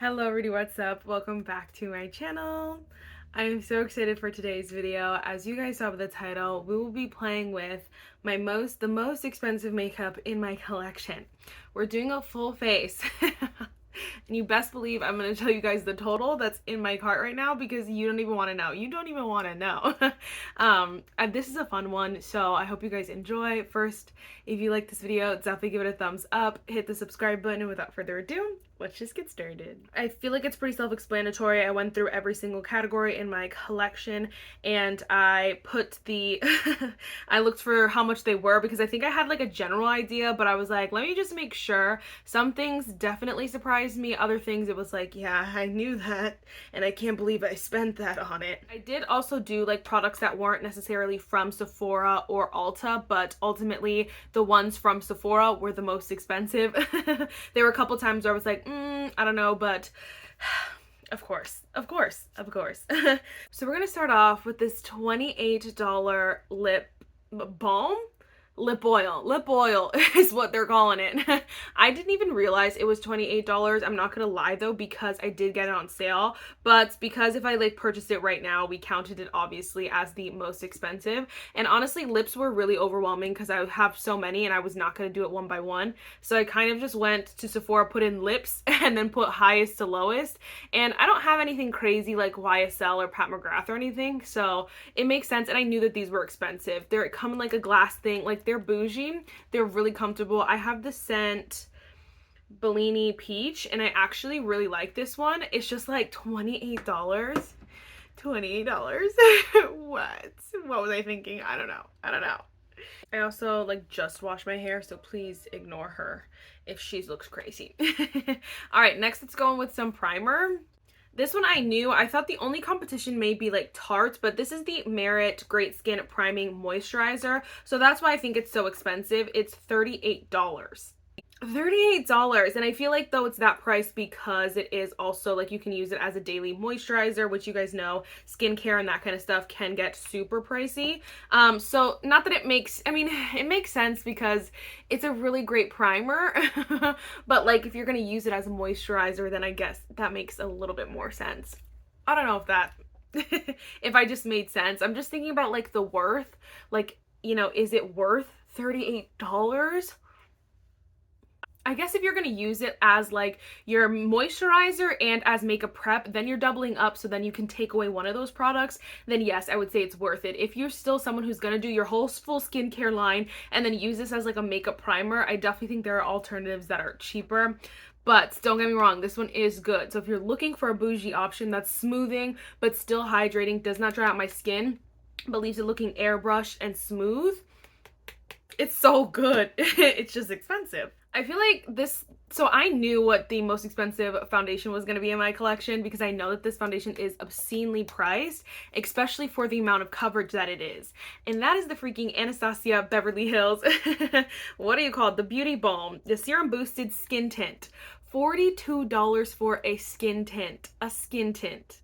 Hello everybody, what's up? Welcome back to my channel. I am so excited for today's video. As you guys saw by the title, we will be playing with the most expensive makeup in my collection. We're doing a full face. And you best believe I'm going to tell you guys the total that's in my cart right now because you don't even want to know. You don't even want to know. And this is a fun one, so I hope you guys enjoy. First, if you like this video, definitely give it a thumbs up, hit the subscribe button, and without further ado, let's just get started. I feel like it's pretty self-explanatory. I went through every single category in my collection and I put the I looked for how much they were because I think I had like a general idea, but I was like, let me just make sure. Some things definitely surprised me. Other things it was like, yeah, I knew that and I can't believe I spent that on it. I did also do like products that weren't necessarily from Sephora or Ulta, but ultimately the ones from Sephora were the most expensive. There were a couple times where I was like, I don't know, but of course. So we're gonna start off with this $28 lip balm. Lip oil is what they're calling it. I didn't even realize it was $28. I'm not gonna lie though, because I did get it on sale, but because if I like purchased it right now, we counted it obviously as the most expensive. And honestly, lips were really overwhelming because I have so many and I was not gonna do it one by one. So I kind of just went to Sephora, put in lips, and then put highest to lowest. And I don't have anything crazy like YSL or Pat McGrath or anything, so it makes sense. And I knew that these were expensive. They're come in like a glass thing, like they're bougie, they're really comfortable. I have the scent Bee-llini Peach and I actually really like this one. It's just like $28. $28. What was I thinking? I don't know. I also like just washed my hair, so please ignore her if she looks crazy. All right, next let's go in with some primer. This one I knew. I thought the only competition may be like Tarte, but this is the Merit Great Skin Priming Moisturizer. So that's why I think it's so expensive. It's $38. $38, and I feel like though it's that price because it is also like you can use it as a daily moisturizer, which you guys know skincare and that kind of stuff can get super pricey. So not that it makes, I mean, it makes sense because it's a really great primer, but like if you're gonna use it as a moisturizer, then I guess that makes a little bit more sense. I don't know if that if I just made sense. I'm just thinking about like the worth, like, you know, is it worth $38? I guess if you're going to use it as like your moisturizer and as makeup prep, then you're doubling up, so then you can take away one of those products, then yes, I would say it's worth it. If you're still someone who's going to do your whole full skincare line and then use this as like a makeup primer, I definitely think there are alternatives that are cheaper. But don't get me wrong, this one is good. So if you're looking for a bougie option that's smoothing but still hydrating, does not dry out my skin, but leaves it looking airbrushed and smooth, it's so good. It's just expensive. I feel like this, so I knew what the most expensive foundation was going to be in my collection because I know that this foundation is obscenely priced, especially for the amount of coverage that it is. And that is the freaking Anastasia Beverly Hills, what do you call it? The Beauty Balm, the Serum Boosted Skin Tint. $42 for a skin tint. A skin tint.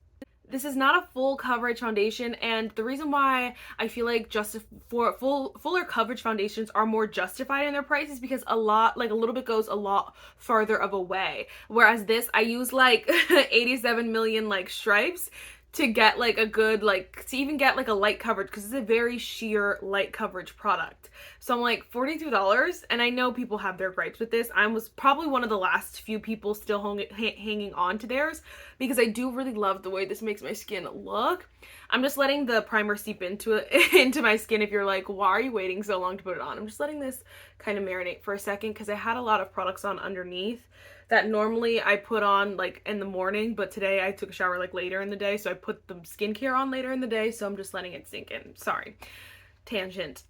This is not a full coverage foundation, and the reason why I feel like fuller coverage foundations are more justified in their price is because a little bit goes a lot farther of a way. Whereas this, I use like 87 million like stripes to get like a good, like to even get like a light coverage because it's a very sheer light coverage product. So I'm like $42, and I know people have their gripes with this. I was probably one of the last few people still hanging on to theirs because I do really love the way this makes my skin look. I'm just letting the primer seep into it into my skin. If you're like, why are you waiting so long to put it on? I'm just letting this kind of marinate for a second because I had a lot of products on underneath that normally I put on like in the morning, but today I took a shower like later in the day, so I put the skincare on later in the day, so I'm just letting it sink in. Sorry, tangent.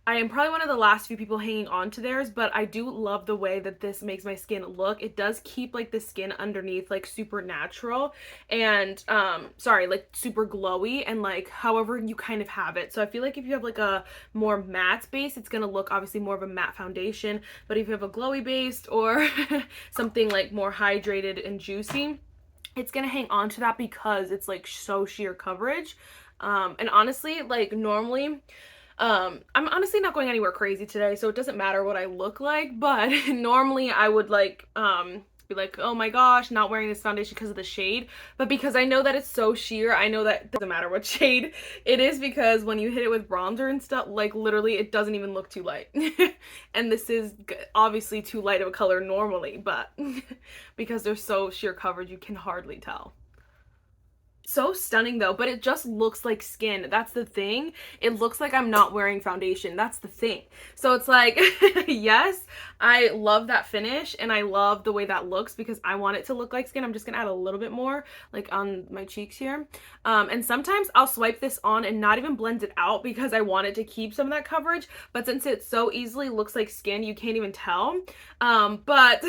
I am probably one of the last few people hanging on to theirs, but I do love the way that this makes my skin look. It does keep like the skin underneath like super natural and like super glowy, and like however you kind of have it. So I feel like if you have like a more matte base, it's gonna look obviously more of a matte foundation, but if you have a glowy base or something like more hydrated and juicy, it's gonna hang on to that because it's like so sheer coverage. And honestly, like normally I'm honestly not going anywhere crazy today, so it doesn't matter what I look like, but normally I would like be like, oh my gosh, not wearing this foundation because of the shade, but because I know that it's so sheer, I know that it doesn't matter what shade it is, because when you hit it with bronzer and stuff, like literally it doesn't even look too light. And this is obviously too light of a color normally, but because there's so sheer coverage, you can hardly tell. So stunning though, but it just looks like skin. That's the thing. It looks like I'm not wearing foundation. That's the thing. So it's like, yes, I love that finish and I love the way that looks because I want it to look like skin. I'm just gonna add a little bit more like on my cheeks here. And sometimes I'll swipe this on and not even blend it out because I want it to keep some of that coverage. But since it so easily looks like skin, you can't even tell. But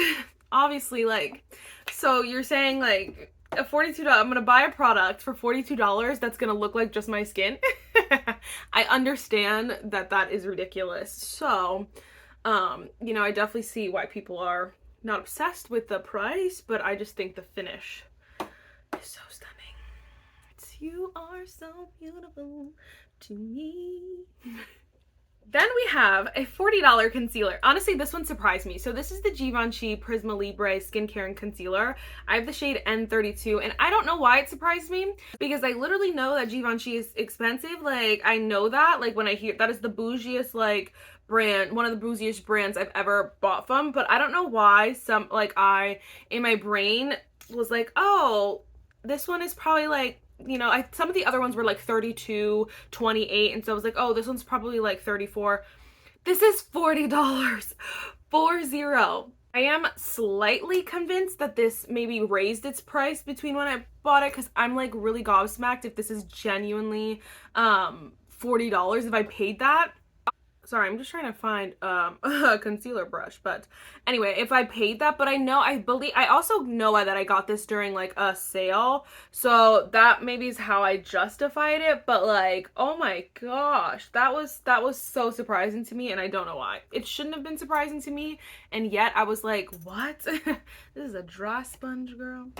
obviously, like, so you're saying like, $42, I'm gonna buy a product for $42 that's gonna look like just my skin. I understand that that is ridiculous. So, you know, I definitely see why people are not obsessed with the price, but I just think the finish is so stunning. You are so beautiful to me. Then we have a $40 concealer. Honestly, this one surprised me. So this is the Givenchy Prisme Libre Skincare and Concealer. I have the shade N32, and I don't know why it surprised me because I literally know that Givenchy is expensive. Like, I know that. Like, when I hear that is the bougiest, like, brand, one of the bougiest brands I've ever bought from, but I don't know why some, like, in my brain was like, oh, this one is probably like, you know, some of the other ones were like 32, 28, and so I was like, oh, this one's probably like 34. This is $40. 40. I am slightly convinced that this maybe raised its price between when I bought it, because I'm like really gobsmacked if this is genuinely $40 if I paid that. Sorry, I'm just trying to find a concealer brush, but anyway, if I paid that, but I also know that I got this during like a sale, so that maybe is how I justified it, but like, oh my gosh, that was so surprising to me, and I don't know why. It shouldn't have been surprising to me, and yet I was like, what? This is a dry sponge, girl.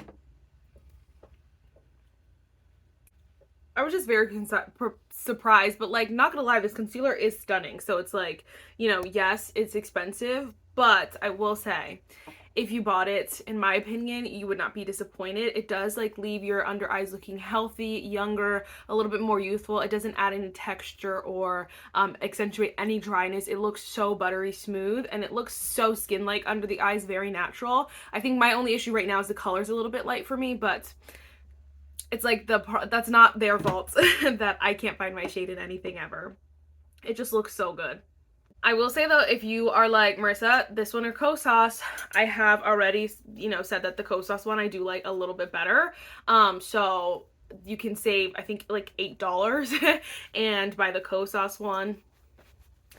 I was just very surprised, but like, not gonna lie, this concealer is stunning. So it's like, you know, yes, it's expensive, but I will say, if you bought it, in my opinion, you would not be disappointed. It does like leave your under eyes looking healthy, younger, a little bit more youthful. It doesn't add any texture or accentuate any dryness. It looks so buttery smooth, and it looks so skin-like under the eyes, very natural. I think my only issue right now is the color's a little bit light for me, but it's like that's not their fault that I can't find my shade in anything ever. It just looks so good. I will say though, if you are like, Marissa, this one or Kosas, I have already, you know, said that the Kosas one I do like a little bit better. So you can save, I think, like $8 and buy the Kosas one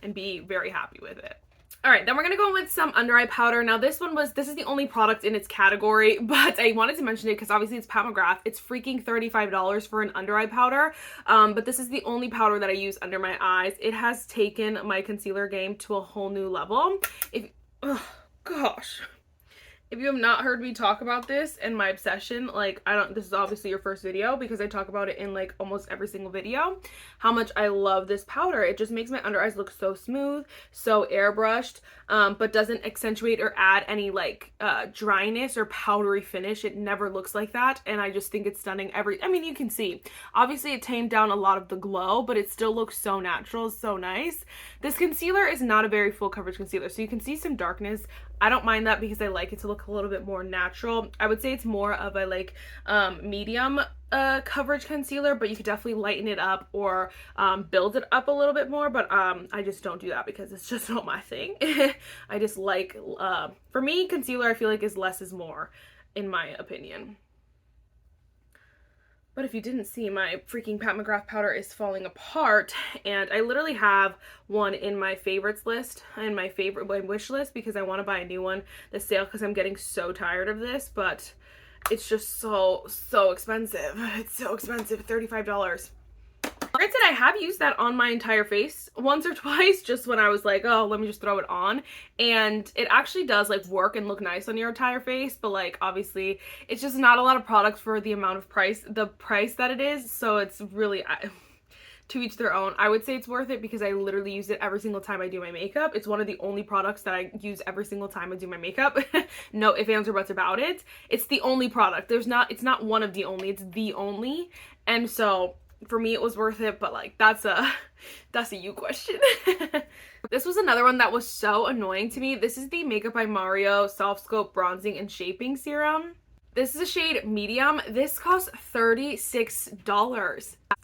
and be very happy with it. All right, then we're gonna go with some under eye powder. Now this is the only product in its category, but I wanted to mention it because obviously it's Pat McGrath. It's freaking $35 for an under eye powder, but this is the only powder that I use under my eyes. It has taken my concealer game to a whole new level. Oh gosh. If you have not heard me talk about this and my obsession, like, this is obviously your first video because I talk about it in like almost every single video, how much I love this powder. It just makes my under eyes look so smooth, so airbrushed, but doesn't accentuate or add any like dryness or powdery finish. It never looks like that, and I just think it's stunning. I mean, you can see, obviously it tamed down a lot of the glow, but it still looks so natural, so nice. This concealer is not a very full coverage concealer, so you can see some darkness. I don't mind that because I like it to look a little bit more natural. I would say it's more of a like medium coverage concealer, but you could definitely lighten it up or build it up a little bit more, but I just don't do that because it's just not my thing. I just like, for me, concealer I feel like is less is more, in my opinion. But if you didn't see, my freaking Pat McGrath powder is falling apart, and I literally have one in my favorites list and my wish list because I want to buy a new one this sale because I'm getting so tired of this, but it's just so expensive. It's so expensive, $35. Granted, I have used that on my entire face once or twice, just when I was like, oh, let me just throw it on, and it actually does like work and look nice on your entire face, but like obviously it's just not a lot of product for the amount of the price that it is, so it's really, to each their own. I would say it's worth it because I literally use it every single time I do my makeup. It's one of the only products that I use every single time I do my makeup. No ifs, ands, or buts about it. It's the only product. It's not one of the only, it's the only. And so for me it was worth it, but like that's a you question. This was another one that was so annoying to me. This is the Makeup by Mario SoftSculpt Bronzing and Shaping Serum. This is a shade medium. This costs $36.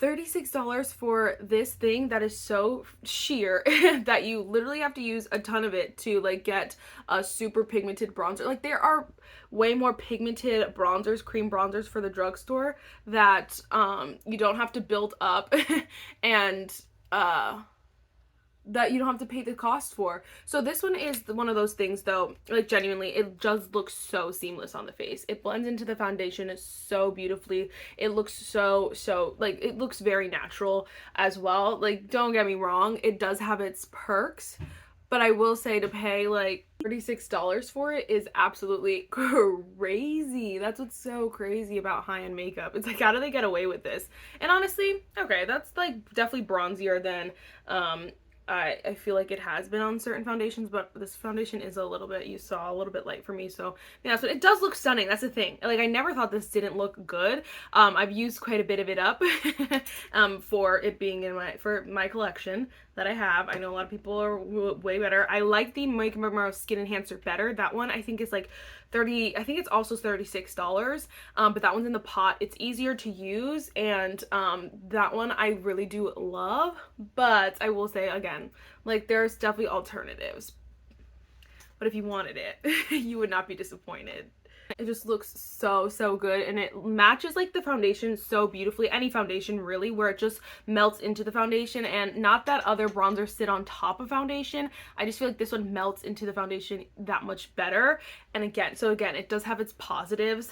$36 for this thing that is so sheer that you literally have to use a ton of it to like get a super pigmented bronzer. Like there are way more pigmented bronzers, cream bronzers for the drugstore that you don't have to build up and that you don't have to pay the cost for. So this one is one of those things though, like genuinely, it just looks so seamless on the face. It blends into the foundation so beautifully. It looks so, like, it looks very natural as well. Like, don't get me wrong, it does have its perks, but I will say to pay like $36 for it is absolutely crazy. That's what's so crazy about high-end makeup. It's like, how do they get away with this? And honestly, okay, that's like definitely bronzier than I feel like it has been on certain foundations, but this foundation is a little bit, you saw, a little bit light for me. So yeah, so it does look stunning. That's the thing. Like, I never thought this didn't look good. I've used quite a bit of it up for it being in my collection that I have. I know a lot of people are way better. I like the Makeup by Mario Skin Enhancer better. That one I think is like I think it's also $36, but that one's in the pot. It's easier to use, and that one I really do love, but I will say again, like, there's definitely alternatives, but if you wanted it, you would not be disappointed. It just looks so good, and it matches like the foundation so beautifully. Any foundation really, where it just melts into the foundation, and not that other bronzers sit on top of foundation. I just feel like this one melts into the foundation that much better. And again, it does have its positives,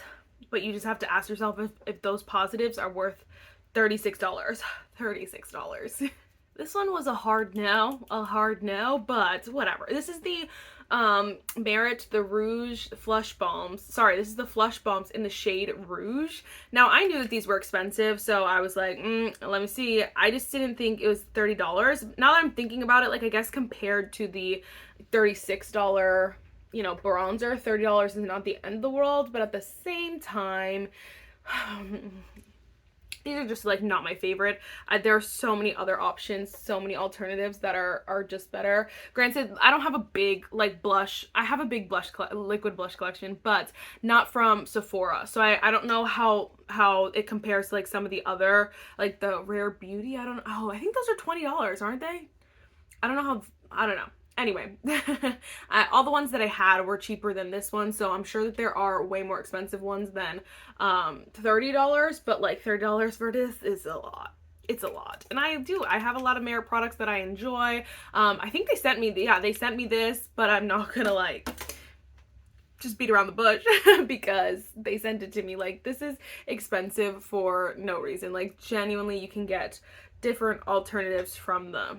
but you just have to ask yourself if those positives are worth $36. $36. This one was a hard no, but whatever. This is the Merit, the Rouge Flush Balms. Sorry, this is the Flush Balms in the shade Rouge. Now, I knew that these were expensive, so I was like, let me see. I just didn't think it was $30. Now that I'm thinking about it, like, I guess compared to the $36, you know, bronzer, $30 is not the end of the world, but at the same time, these are just like not my favorite. There are so many other options, so many alternatives that are just better. Granted, I don't have a big like blush. I have a big liquid blush collection, but not from Sephora. So I don't know how it compares to like some of the other, like the Rare Beauty. I think those are $20, aren't they? I don't know. Anyway, all the ones that I had were cheaper than this one, so I'm sure that there are way more expensive ones than $30, but like $30 for this is a lot. It's a lot. And I have a lot of Merit products that I enjoy. I think they sent me this, but I'm not gonna like just beat around the bush because they sent it to me. Like, this is expensive for no reason. Like, genuinely, you can get different alternatives from the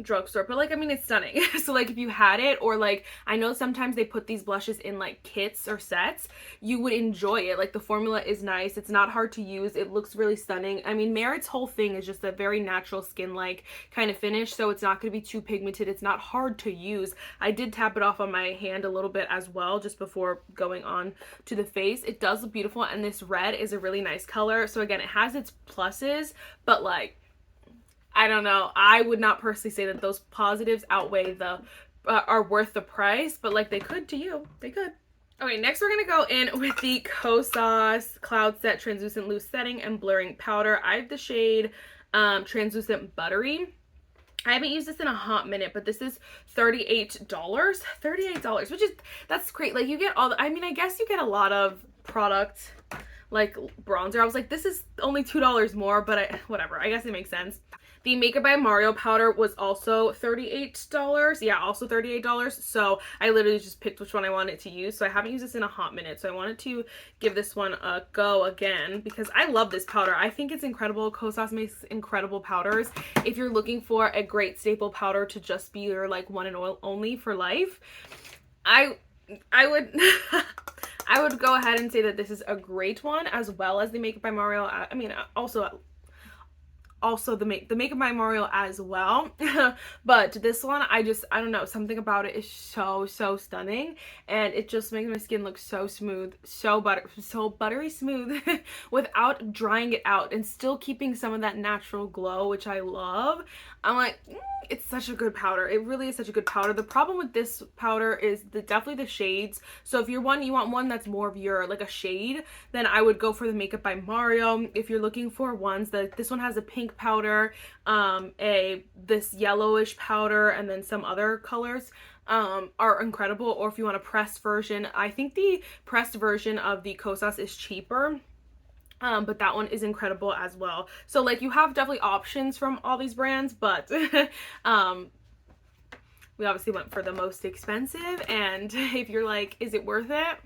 drugstore, but like, I mean, it's stunning. So like, if you had it, or like, I know sometimes they put these blushes in like kits or sets, you would enjoy it. Like, the formula is nice, it's not hard to use, it looks really stunning. I mean, Merit's whole thing is just a very natural skin like kind of finish, so it's not going to be too pigmented, it's not hard to use. I did tap it off on my hand a little bit as well just before going on to the face. It does look beautiful, and this red is a really nice color. So again, it has its pluses, but like, I don't know. I would not personally say that those positives outweigh the are worth the price, but like, they could to you. They could. Okay, next we're gonna go in with the Kosas Cloud Set Translucent Loose Setting and Blurring Powder. I have the shade Translucent Buttery. I haven't used this in a hot minute, but this is $38. $38, which is, that's great. Like, you get all the, I mean, I guess you get a lot of product like bronzer. I was like, this is only $2 more, but whatever. I guess it makes sense. The Makeup by Mario powder was also $38. Yeah, also $38. So I literally just picked which one I wanted to use. So I haven't used this in a hot minute. So I wanted to give this one a go again because I love this powder. I think it's incredible. Kosas makes incredible powders. If you're looking for a great staple powder to just be your like one and only for life, I would I would go ahead and say that this is a great one, as well as the Makeup by Mario. I mean, also also the Makeup by Mario as well. But this one, I don't know, something about it is so stunning, and it just makes my skin look so smooth, so buttery smooth without drying it out and still keeping some of that natural glow, which I love. I'm like, it's such a good powder. It really is such a good powder. The problem with this powder is definitely the shades. So if you want one that's more of your like a shade, then I would go for the Makeup by Mario. If you're looking for ones that, this one has a pink powder, this yellowish powder, and then some other colors are incredible. Or if you want a pressed version, I think the pressed version of the Kosas is cheaper. But that one is incredible as well. So like you have definitely options from all these brands, but we obviously went for the most expensive. And if you're like, is it worth it?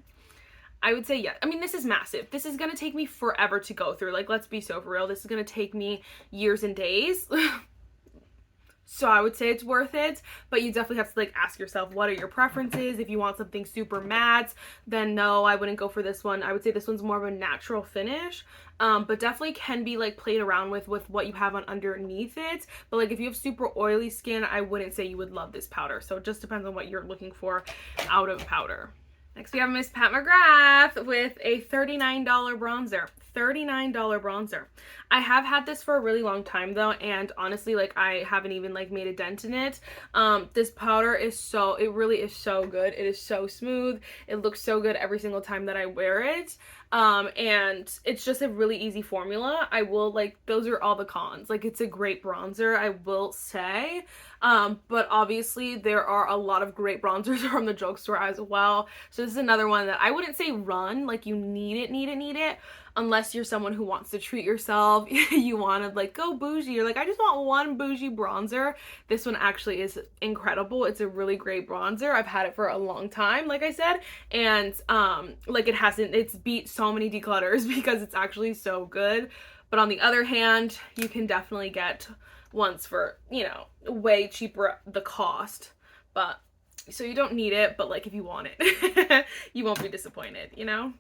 I would say yes. I mean, this is massive. This is gonna take me forever to go through. Like, let's be so for real. This is gonna take me years and days. So I would say it's worth it, but you definitely have to like ask yourself, what are your preferences? If you want something super matte, then no, I wouldn't go for this one. I would say this one's more of a natural finish, but definitely can be like played around with what you have on underneath it. But like if you have super oily skin, I wouldn't say you would love this powder. So it just depends on what you're looking for out of powder. Next we have Miss Pat McGrath with a $39 bronzer. $39 bronzer. I have had this for a really long time though, and honestly, like I haven't even like made a dent in it. This powder is it really is so good. It is so smooth. It looks so good every single time that I wear it. And it's just a really easy formula. I will like, those are all the cons. Like it's a great bronzer, I will say. But obviously there are a lot of great bronzers from the drugstore as well. So this is another one that I wouldn't say run, like you need it, unless you're someone who wants to treat yourself. You want to like go bougie. You're like, I just want one bougie bronzer. This one actually is incredible. It's a really great bronzer. I've had it for a long time, like I said, and like it's beat so many declutters because it's actually so good. But on the other hand, you can definitely get ones for, you know, way cheaper the cost. But so you don't need it, but like if you want it, you won't be disappointed, you know?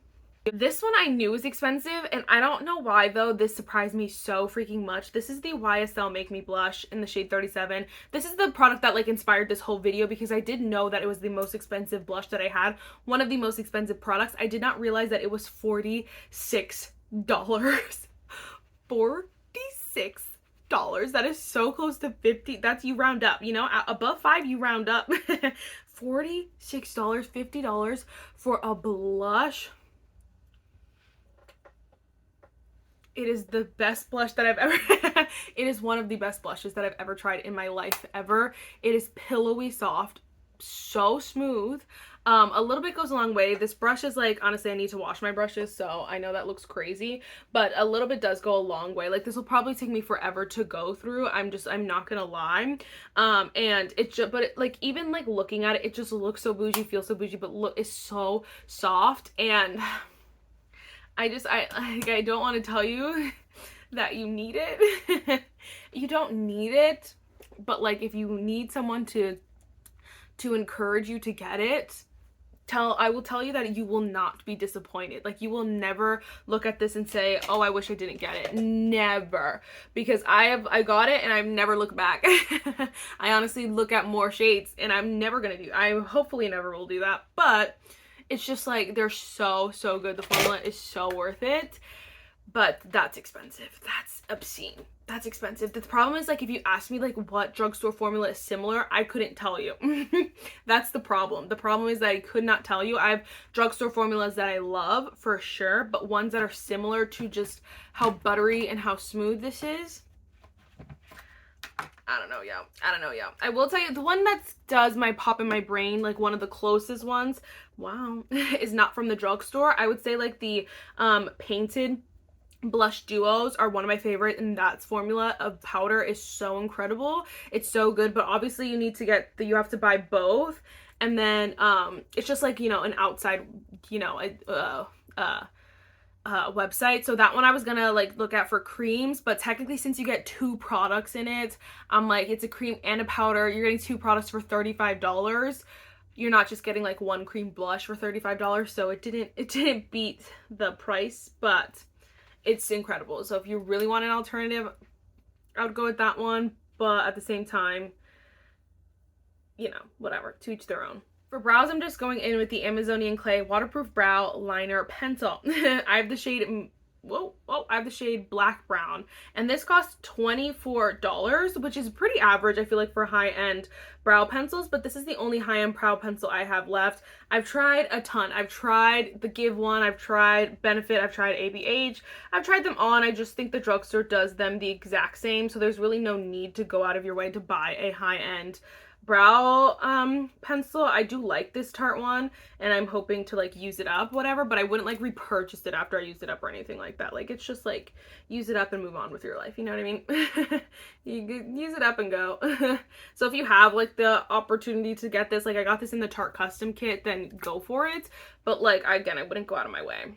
This one I knew was expensive, and I don't know why though, this surprised me so freaking much. This is the YSL Make Me Blush in the shade 37. This is the product that like inspired this whole video, because I did know that it was the most expensive blush that I had. One of the most expensive products. I did not realize that it was $46. $46. That is so close to 50. That's, you round up, you know, above 5 you round up. $46, $50 for a blush. It is the best blush that I've ever it is one of the best blushes that I've ever tried in my life ever. It is pillowy soft, so smooth. A little bit goes a long way. This brush is like, honestly, I need to wash my brushes, so I know that looks crazy, but a little bit does go a long way. Like this will probably take me forever to go through. I'm not gonna lie. And it just, but it, like even like looking at it, it just looks so bougie, feels so bougie, but look, it's so soft. And I don't want to tell you that you need it. You don't need it, but like if you need someone to encourage you to get it, I will tell you that you will not be disappointed. Like you will never look at this and say, oh, I wish I didn't get it. Never. Because I got it and I've never looked back. I honestly look at more shades, and I'm never gonna I hopefully never will do that, but it's just like they're so good. The formula is so worth it, but that's expensive. That's obscene. That's expensive. The problem is, like, if you ask me like what drugstore formula is similar, I couldn't tell you. That's the problem. The problem is that I could not tell you. I have drugstore formulas that I love for sure, but ones that are similar to just how buttery and how smooth this is, I don't know, yeah. I will tell you, the one that does my pop in my brain, like one of the closest ones, wow, is not from the drugstore. I would say like the painted blush duos are one of my favorite, and that's formula of powder is so incredible. It's so good, but obviously you need to you have to buy both, and then it's just like, you know, an outside, you know, website. So that one I was gonna like look at for creams, but technically since you get 2 products in it, I'm like, it's a cream and a powder, you're getting 2 products for $35. You're not just getting like one cream blush for $35, so it didn't beat the price, but it's incredible. So if you really want an alternative, I would go with that one, but at the same time, you know, whatever, to each their own. For brows, I'm just going in with the Amazonian Clay Waterproof Brow Liner Pencil. I have the shade, I have the shade Black Brown, and this costs $24, which is pretty average, I feel like, for high-end brow pencils, but this is the only high-end brow pencil I have left. I've tried a ton. I've tried the Give one, I've tried Benefit, I've tried ABH, I've tried them all, and I just think the drugstore does them the exact same, so there's really no need to go out of your way to buy a high-end brow pencil. I do like this Tarte one, and I'm hoping to like use it up, whatever, but I wouldn't like repurchase it after I used it up or anything like that. Like, it's just like, use it up and move on with your life, you know what I mean? You use it up and go. So if you have like the opportunity to get this, like I got this in the Tarte custom kit, then go for it, but like, again, I wouldn't go out of my way.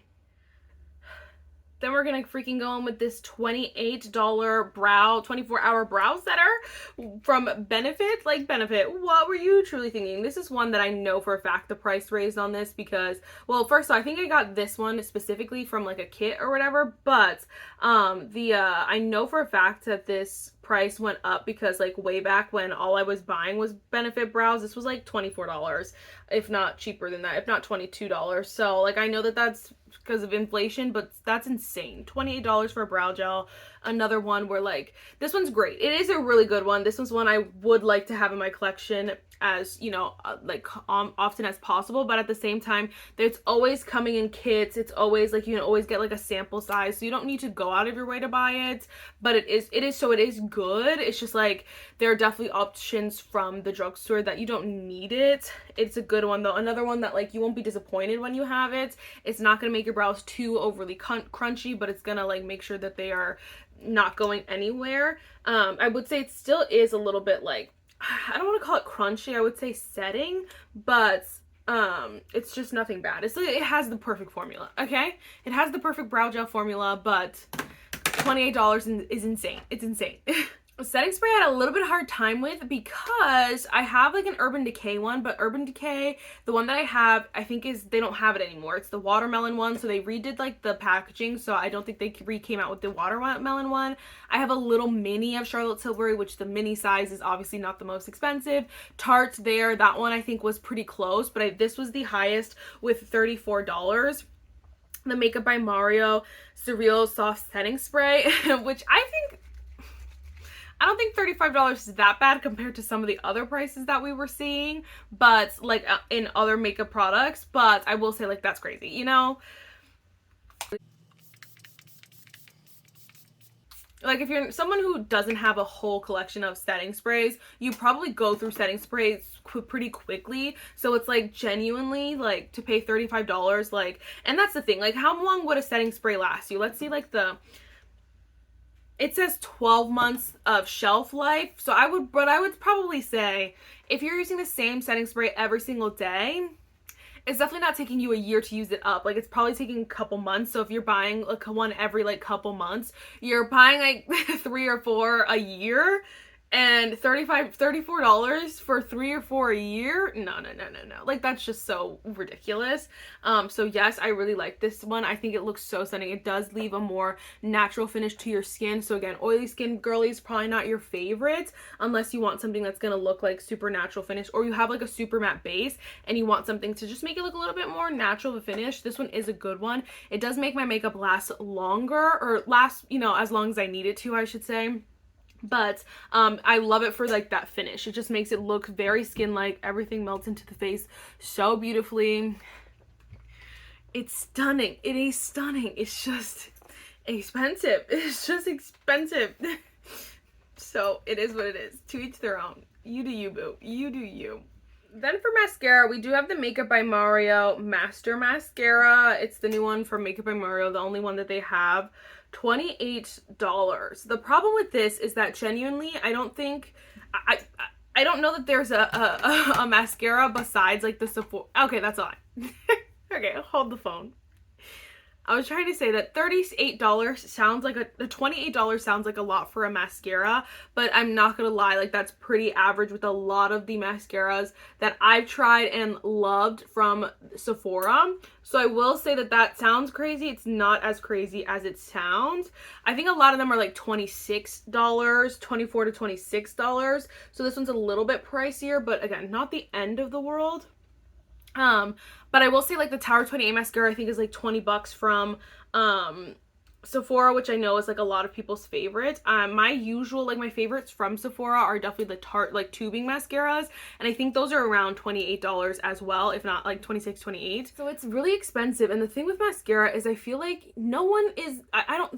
Then we're gonna freaking go in with this $28 24-hour brow setter from Benefit. Like, Benefit, what were you truly thinking? This is one that I know for a fact the price raised on this because, well, first of all, I think I got this one specifically from like a kit or whatever, but I know for a fact that this price went up because like way back when all I was buying was Benefit brows, this was like $24, if not cheaper than that, if not $22. So like, I know that that's because of inflation, but that's insane. $28 for a brow gel. Another one where like, this one's great. It is a really good one. This one's one I would like to have in my collection as, you know, like often as possible, but at the same time, it's always coming in kits. It's always like, you can always get like a sample size, so you don't need to go out of your way to buy it, but it is good. It's just like, there are definitely options from the drugstore that you don't need it. It's a good one though. Another one that like, you won't be disappointed when you have it. It's not going to make your brows too overly crunchy, but it's going to like make sure that they are not going anywhere. I would say it still is a little bit like, I don't want to call it crunchy, I would say setting, but it's just nothing bad. It has the perfect formula, okay? It has the perfect brow gel formula, but $28 is insane. It's insane. Setting spray I had a little bit of hard time with because I have like an Urban Decay one, but Urban Decay, the one that I have, I think they don't have it anymore. It's the watermelon one, so they redid like the packaging, so I don't think they came out with the watermelon one. I have a little mini of Charlotte Tilbury, which the mini size is obviously not the most expensive. Tarte's there, that one I think was pretty close, but this was the highest with $34. The Makeup by Mario Surreal Soft Setting Spray, which I don't think $35 is that bad compared to some of the other prices that we were seeing, but like in other makeup products, but I will say like, that's crazy, you know? Like, if you're someone who doesn't have a whole collection of setting sprays, you probably go through setting sprays pretty quickly. So it's like, genuinely, like, to pay $35, like, and that's the thing, like, how long would a setting spray last you? Let's see, like, it says 12 months of shelf life. So I would probably say if you're using the same setting spray every single day, it's definitely not taking you a year to use it up. Like, it's probably taking a couple months. So if you're buying like one every like couple months, you're buying like 3 or 4 a year, and $34 for 3 or 4 a year? No. Like, that's just so ridiculous. So yes, I really like this one. I think it looks so stunning. It does leave a more natural finish to your skin. So again, oily skin girlies, probably not your favorite unless you want something that's gonna look like super natural finish, or you have like a super matte base and you want something to just make it look a little bit more natural of a finish. This one is a good one. It does make my makeup last longer, or last, you know, as long as I need it to, I should say. But I love it for like that finish. It just makes it look very skin-like. Everything melts into the face so beautifully. It's stunning. It is stunning. It's just expensive. It's just expensive. So it is what it is. To each their own. You do you, boo. You do you. Then for mascara, we do have the Makeup by Mario Master Mascara. It's the new one from Makeup by Mario, the only one that they have. $28. The problem with this is that genuinely, I don't know that there's a mascara besides like the Sephora. Okay, that's a lie. Okay, hold the phone. I was trying to say that $38 sounds like $28 sounds like a lot for a mascara, but I'm not gonna lie, like that's pretty average with a lot of the mascaras that I've tried and loved from Sephora. So I will say that that sounds crazy. It's not as crazy as it sounds. I think a lot of them are like $26, $24 to $26. So this one's a little bit pricier, but again, not the end of the world. But I will say like the Tower 28 mascara I think is like 20 bucks from Sephora, which I know is like a lot of people's favorites. My usual, like my favorites from Sephora are definitely the Tarte like tubing mascaras, and I think those are around $28 as well, if not like 26, 28. So it's really expensive, and the thing with mascara is I feel like no one is, I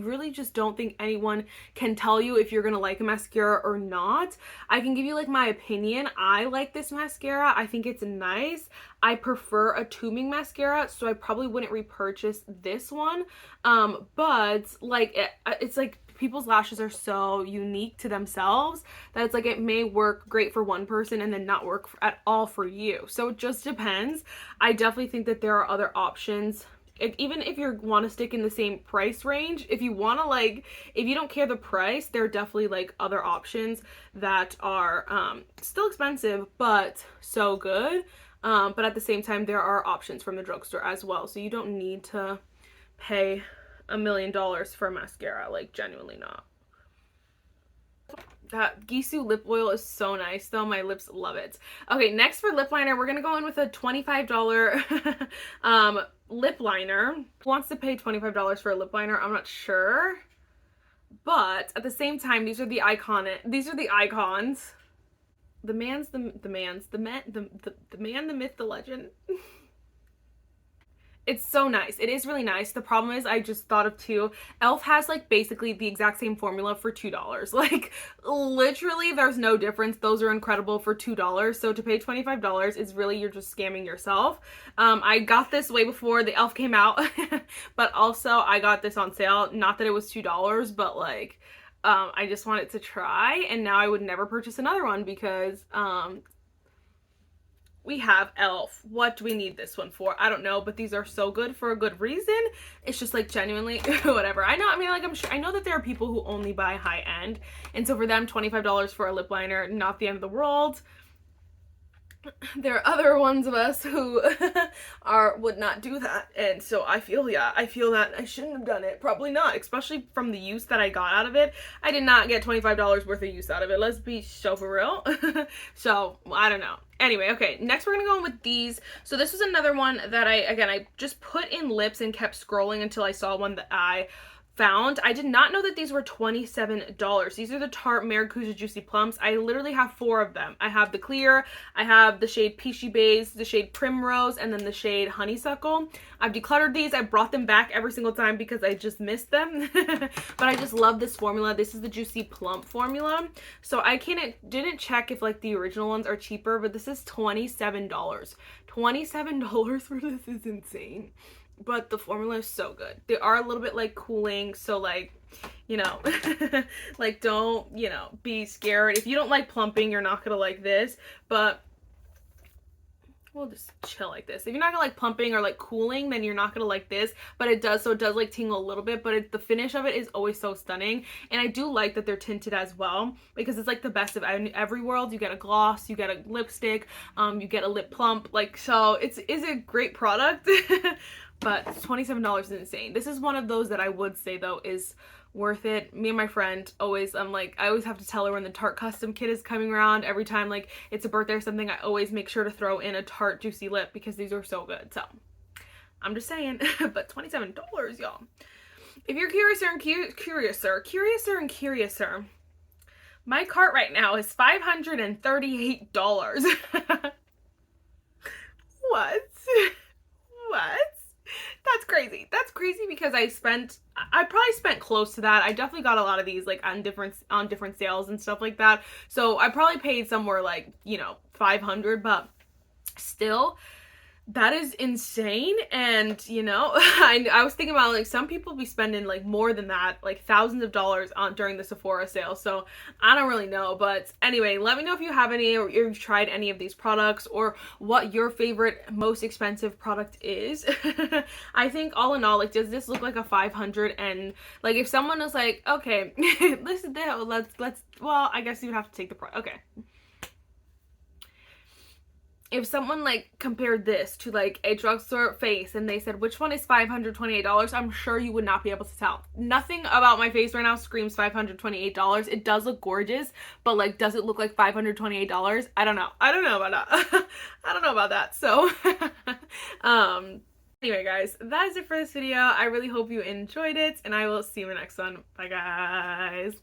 really just don't think anyone can tell you if you're gonna like a mascara or not. I can give you like my opinion. I like this mascara. I think it's nice. I prefer a tubing mascara, so I probably wouldn't repurchase this one. But like it's like people's lashes are so unique to themselves that it's like it may work great for one person and then not work at all for you. So it just depends. I definitely think that there are other options. Even if you want to stick in the same price range, if you want to like, if you don't care the price, there are definitely like other options that are still expensive but so good. But at the same time, there are options from the drugstore as well. So you don't need to pay $1 million for a mascara, like genuinely not. That Gisou lip oil is so nice though. My lips love it. Okay, next for lip liner, we're gonna go in with a $25 lip liner. Who wants to pay $25 for a lip liner? I'm not sure. But at the same time, these are the icons. The man, the myth, the legend. It's so nice. It is really nice. The problem is I just thought of two. e.l.f. has like basically the exact same formula for $2. Like literally there's no difference. Those are incredible for $2. So to pay $25 is really, you're just scamming yourself. I got this way before the e.l.f. came out, but also I got this on sale. Not that it was $2, but like I just wanted to try, and now I would never purchase another one because we have e.l.f. What do we need this one for? I don't know, but these are so good for a good reason. It's just like genuinely whatever. I know, I mean, like I know that there are people who only buy high end, and so for them $25 for a lip liner, not the end of the world. There are other ones of us who would not do that, and so I feel that I shouldn't have done it. Probably not, especially from the use that I got out of it. I did not get $25 worth of use out of it. Let's be so for real. So I don't know. Anyway, okay, next we're gonna go in with these. So this was another one that I just put in lips and kept scrolling until I saw one that I found. I did not know that these were $27. These are the Tarte Maracuja Juicy Plums. I literally have 4 of them. I have the clear, I have the shade Peachy Bays, the shade Primrose, and then the shade Honeysuckle. I've decluttered these. I brought them back every single time because I just missed them. But I just love this formula. This is the Juicy Plump formula. So I didn't check if like the original ones are cheaper, but this is $27. $27 for this is insane. But the formula is so good. They are a little bit like cooling, so like, you know, like don't, you know, be scared. If you don't like plumping, you're not gonna like this, but we'll just chill like this. If you're not gonna like plumping or like cooling, then you're not gonna like this, but it does like tingle a little bit, but the finish of it is always so stunning. And I do like that they're tinted as well, because it's like the best of every world. You get a gloss, you get a lipstick, you get a lip plump, like, so it's a great product. But $27 is insane. This is one of those that I would say though is worth it. Me and my friend always, I always have to tell her when the Tarte custom kit is coming around. Every time like it's a birthday or something, I always make sure to throw in a Tarte Juicy Lip because these are so good. So I'm just saying. But $27, y'all. If you're curiouser, my cart right now is $538. What? That's crazy. That's crazy because I probably spent close to that. I definitely got a lot of these like on different sales and stuff like that. So I probably paid somewhere like, you know, $500, but still That is insane. And you know, I was thinking about like some people be spending like more than that, like thousands of dollars on during the Sephora sale. So I don't really know, but anyway, let me know if you have any or you've tried any of these products or what your favorite most expensive product is. I think all in all, like, does this look like a 500? And like if someone was like, okay, this is that, let's well, I guess you'd have to take the price. Okay, if someone like compared this to like a drugstore face and they said which one is $528, I'm sure you would not be able to tell. Nothing about my face right now screams $528. It does look gorgeous, but like, does it look like $528? I don't know. I don't know about that. I don't know about that. So anyway guys, that is it for this video. I really hope you enjoyed it and I will see you in the next one. Bye guys.